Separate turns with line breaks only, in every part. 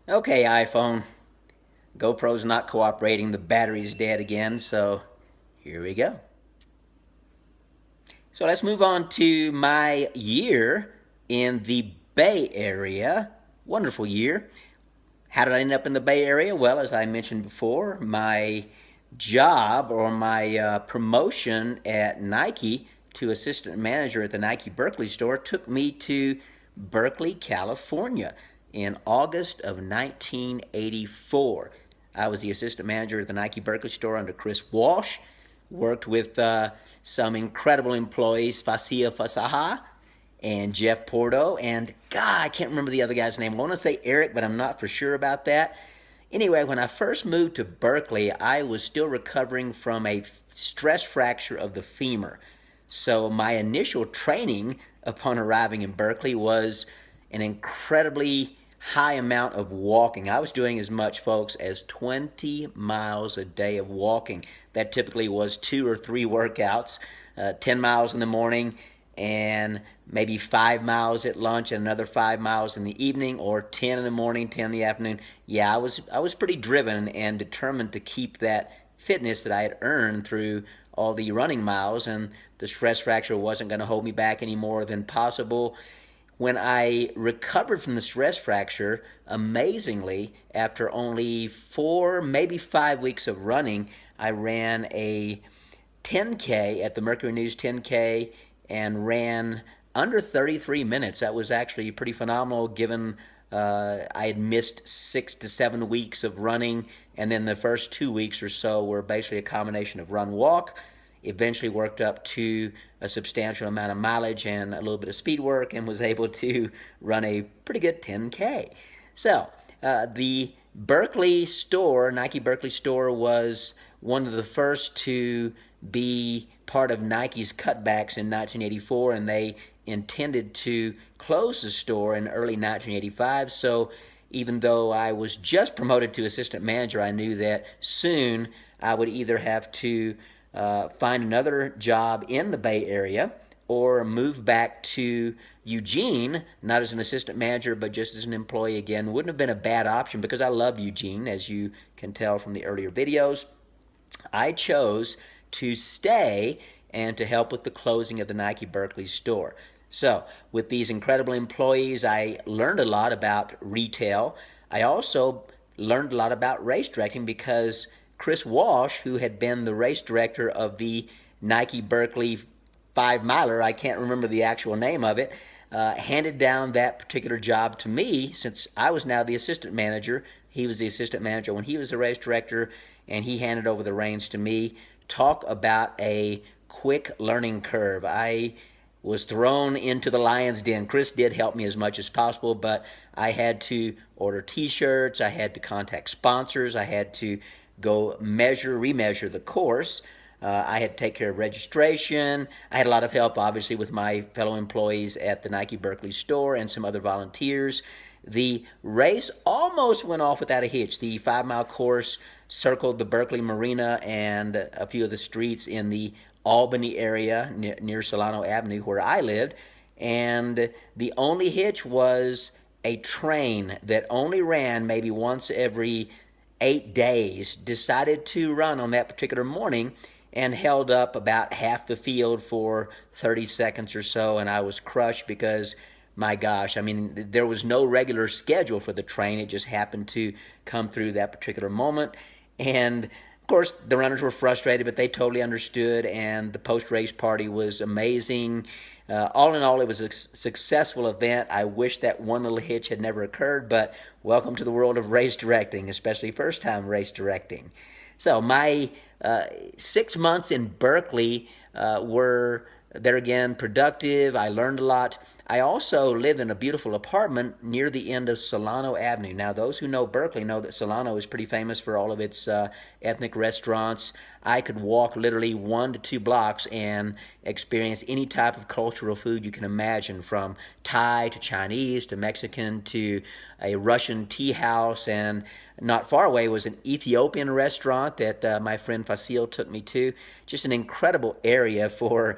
Okay, iPhone. GoPro's not cooperating. The battery's dead again, so here we go. So let's move on to my year in the Bay Area. Wonderful year. How did I end up in the Bay Area? Well, as I mentioned before, my job or my promotion at Nike to assistant manager at the Nike Berkeley store took me to Berkeley, California in August of 1984. I was the assistant manager at the Nike Berkeley store under Chris Walsh. Worked with some incredible employees, Fasia Fasaha and Jeff Porto, and God, I can't remember the other guy's name. I want to say Eric, but I'm not for sure about that. Anyway, when I first moved to Berkeley, I was still recovering from a stress fracture of the femur. So my initial training upon arriving in Berkeley was an incredibly high amount of walking. I was doing as much, folks, as 20 miles a day of walking. That typically was 2 or 3 workouts, 10 miles in the morning and maybe 5 miles at lunch and another 5 miles in the evening, or 10 in the morning, 10 in the afternoon. Yeah, I was pretty driven and determined to keep that fitness that I had earned through all the running miles, and the stress fracture wasn't going to hold me back any more than possible. When I recovered from the stress fracture, amazingly, after only 4, maybe 5 weeks of running, I ran a 10K at the Mercury News 10K and ran under 33 minutes. That was actually pretty phenomenal given I had missed 6 to 7 weeks of running, and then the first 2 weeks or so were basically a combination of run walk. Eventually worked up to a substantial amount of mileage and a little bit of speed work, and was able to run a pretty good 10K. So the Berkeley store, Nike Berkeley store, was one of the first to be part of Nike's cutbacks in 1984, and they intended to close the store in early 1985. So even though I was just promoted to assistant manager, I knew that soon I would either have to find another job in the Bay Area or move back to Eugene, not as an assistant manager, but just as an employee again. Wouldn't have been a bad option because I love Eugene, as you can tell from the earlier videos. I chose to stay and to help with the closing of the Nike Berkeley store. So, with these incredible employees, I learned a lot about retail. I also learned a lot about race directing because Chris Walsh, who had been the race director of the Nike Berkeley 5 miler, I can't remember the actual name of it, handed down that particular job to me since I was now the assistant manager. He was the assistant manager when he was the race director, and he handed over the reins to me. Talk about a quick learning curve. I was thrown into the lion's den. Chris did help me as much as possible, but I had to order t-shirts, I had to contact sponsors, I had to go remeasure the course. I had to take care of registration. I had a lot of help, obviously, with my fellow employees at the Nike Berkeley store and some other volunteers. The race almost went off without a hitch. The 5 mile course circled the Berkeley Marina and a few of the streets in the Albany area near Solano Avenue where I lived. And the only hitch was a train that only ran maybe once every 8 days decided to run on that particular morning and held up about half the field for 30 seconds or so. And I was crushed because, my gosh, I mean, there was no regular schedule for the train. It just happened to come through that particular moment. And of course, the runners were frustrated, but they totally understood, and the post-race party was amazing. All in all, it was a successful event. I wish that one little hitch had never occurred, but welcome to the world of race directing, especially first-time race directing. So my 6 months in Berkeley were, there again, productive. I learned a lot. I also lived in a beautiful apartment near the end of Solano Avenue. Now, those who know Berkeley know that Solano is pretty famous for all of its ethnic restaurants. I could walk literally 1 to 2 blocks and experience any type of cultural food you can imagine, from Thai to Chinese to Mexican to a Russian tea house. And not far away was an Ethiopian restaurant that my friend Fasil took me to. Just an incredible area for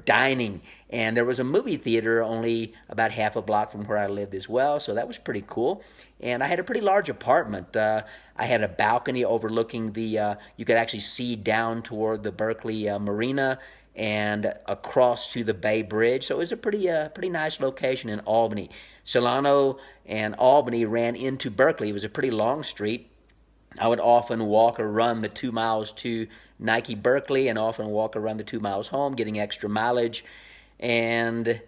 dining. And there was a movie theater only about half a block from where I lived as well, so that was pretty cool. And I had a pretty large apartment. I had a balcony overlooking you could actually see down toward the Berkeley Marina and across to the Bay Bridge. So it was a pretty nice location in Albany. Solano and Albany ran into Berkeley. It was a pretty long street. I would often walk or run the 2 miles to Nike Berkeley, and often walk or run the 2 miles home, getting extra mileage. And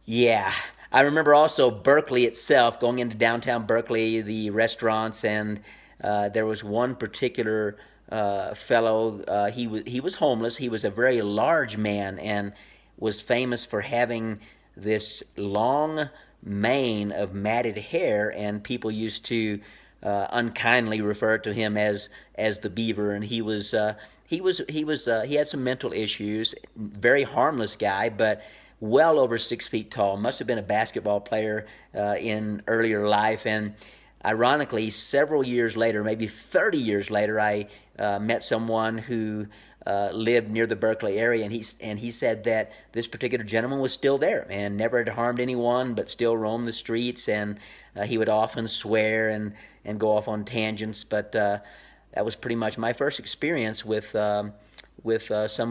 yeah, I remember also Berkeley itself, going into downtown Berkeley, the restaurants, and there was one particular fellow. He was homeless. He was a very large man and was famous for having this long mane of matted hair, and people used to unkindly refer to him as the Beaver. And he had some mental issues. Very harmless guy, but well over 6 feet tall. Must have been a basketball player in earlier life. And ironically, several years later, maybe 30 years later, I met someone who lived near the Berkeley area, and he said that this particular gentleman was still there and never had harmed anyone, but still roamed the streets. And he would often swear and go off on tangents. But that was pretty much my first experience with some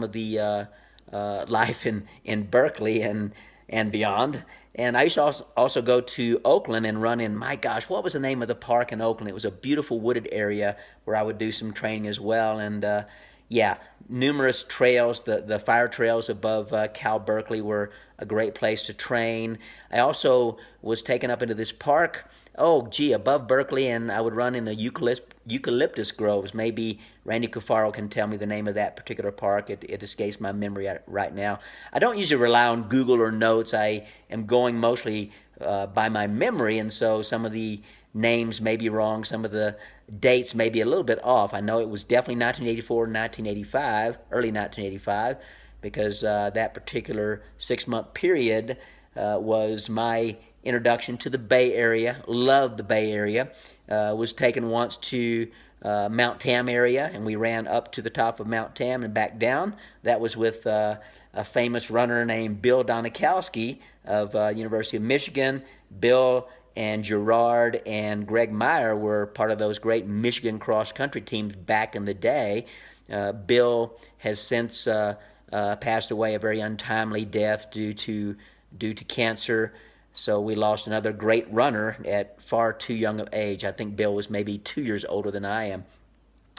of the life in Berkeley and beyond. And I used to also go to Oakland and run in, my gosh, what was the name of the park in Oakland? It was a beautiful wooded area where I would do some training as well. And yeah, numerous trails. The fire trails above Cal Berkeley were a great place to train. I also was taken up into this park, above Berkeley, and I would run in the eucalyptus groves. Maybe Randy Cufaro can tell me the name of that particular park. It escapes my memory right now. I don't usually rely on Google or notes. I am going mostly by my memory, and so some of the names may be wrong. Some of the dates may be a little bit off. I know it was definitely 1984, 1985, early 1985, because that particular 6-month period was my introduction to the Bay Area. Loved the Bay Area. Was taken once to Mount Tam area, and we ran up to the top of Mount Tam and back down. That was with a famous runner named Bill Donikowski of University of Michigan. Bill and Gerard and Greg Meyer were part of those great Michigan cross-country teams back in the day. Bill has since passed away a very untimely death due to cancer. So we lost another great runner at far too young of age. I think Bill was maybe 2 years older than I am.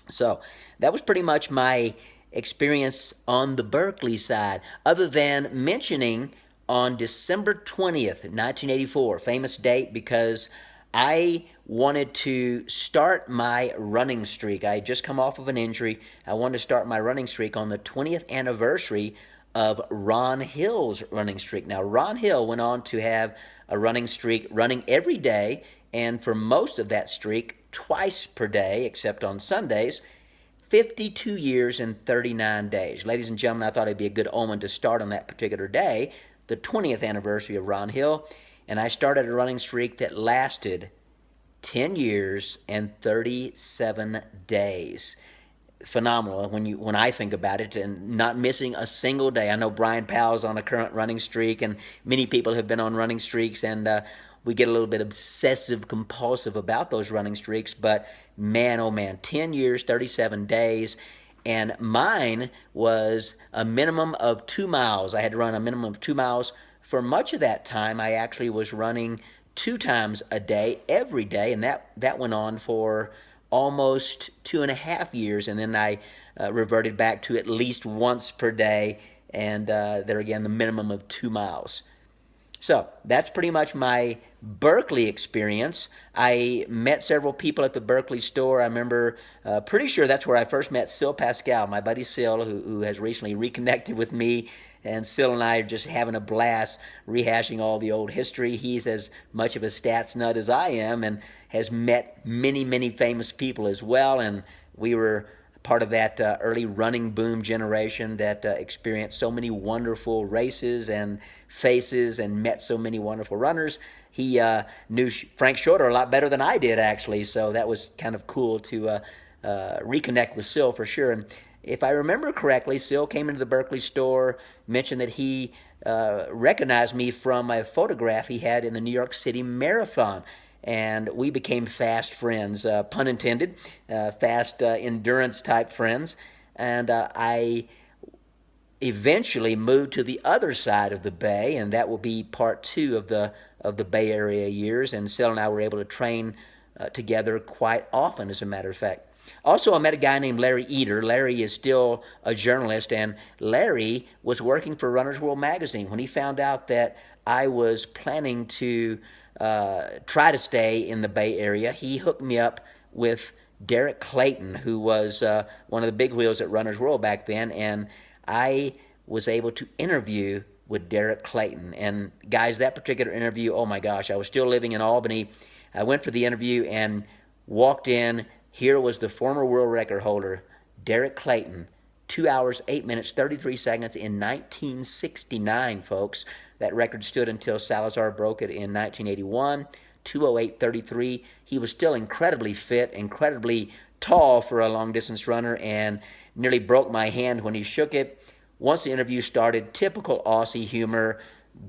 So that was pretty much my experience on the Berkeley side, other than mentioning on December 20th, 1984, famous date because I wanted to start my running streak. I had just come off of an injury. I wanted to start my running streak on the 20th anniversary of Ron Hill's running streak. Now, Ron Hill went on to have a running streak running every day, and for most of that streak, twice per day, except on Sundays, 52 years and 39 days. Ladies and gentlemen, I thought it'd be a good omen to start on that particular day, the 20th anniversary of Ron Hill, and I started a running streak that lasted 10 years and 37 days. Phenomenal when I think about it, and not missing a single day. I know Brian Powell's on a current running streak, and many people have been on running streaks, and we get a little bit obsessive compulsive about those running streaks. But man, oh man, 10 years, 37 days, and mine was a minimum of 2 miles. I had to run a minimum of 2 miles. For much of that time, I actually was running 2 times a day, every day, and that went on for almost 2.5 years, and then I reverted back to at least once per day, and there again, the minimum of 2 miles. So that's pretty much my Berkeley experience. I met several people at the Berkeley store. I remember, pretty sure that's where I first met Sil Pascal, my buddy Sil, who has recently reconnected with me. And Sil and I are just having a blast rehashing all the old history. He's as much of a stats nut as I am, and has met many, many famous people as well. And we were part of that early running boom generation that experienced so many wonderful races and faces and met so many wonderful runners. He knew Frank Shorter a lot better than I did, actually, so that was kind of cool to reconnect with Sil for sure. And if I remember correctly, Sil came into the Berkeley store, mentioned that he recognized me from a photograph he had in the New York City Marathon. And we became fast friends, pun intended, fast endurance type friends. And I eventually moved to the other side of the Bay, and that will be part two of the Bay Area years. And Sil and I were able to train together quite often, as a matter of fact. Also, I met a guy named Larry Eder. Larry is still a journalist, and Larry was working for Runner's World magazine. When he found out that I was planning to try to stay in the Bay Area, he hooked me up with Derek Clayton, who was one of the big wheels at Runner's World back then, and I was able to interview with Derek Clayton. And guys, that particular interview, oh my gosh, I was still living in Albany. I went for the interview and walked in. Here was the former world record holder, Derek Clayton, 2 hours, 8 minutes, 33 seconds in 1969, folks. That record stood until Salazar broke it in 1981, 2:08:33. He was still incredibly fit, incredibly tall for a long-distance runner, and nearly broke my hand when he shook it. Once the interview started, typical Aussie humor,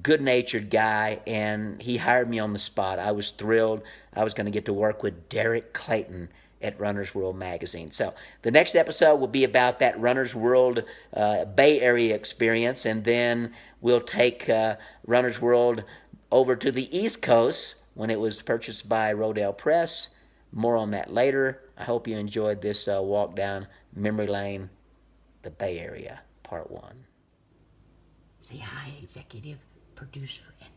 good-natured guy, and he hired me on the spot. I was thrilled. I was going to get to work with Derek Clayton at Runner's World magazine. So the next episode will be about that Runner's World Bay Area experience, and then we'll take Runner's World over to the East Coast when it was purchased by Rodale Press. More on that later. I hope you enjoyed this walk down memory lane, the Bay Area, part one. Say hi, executive producer and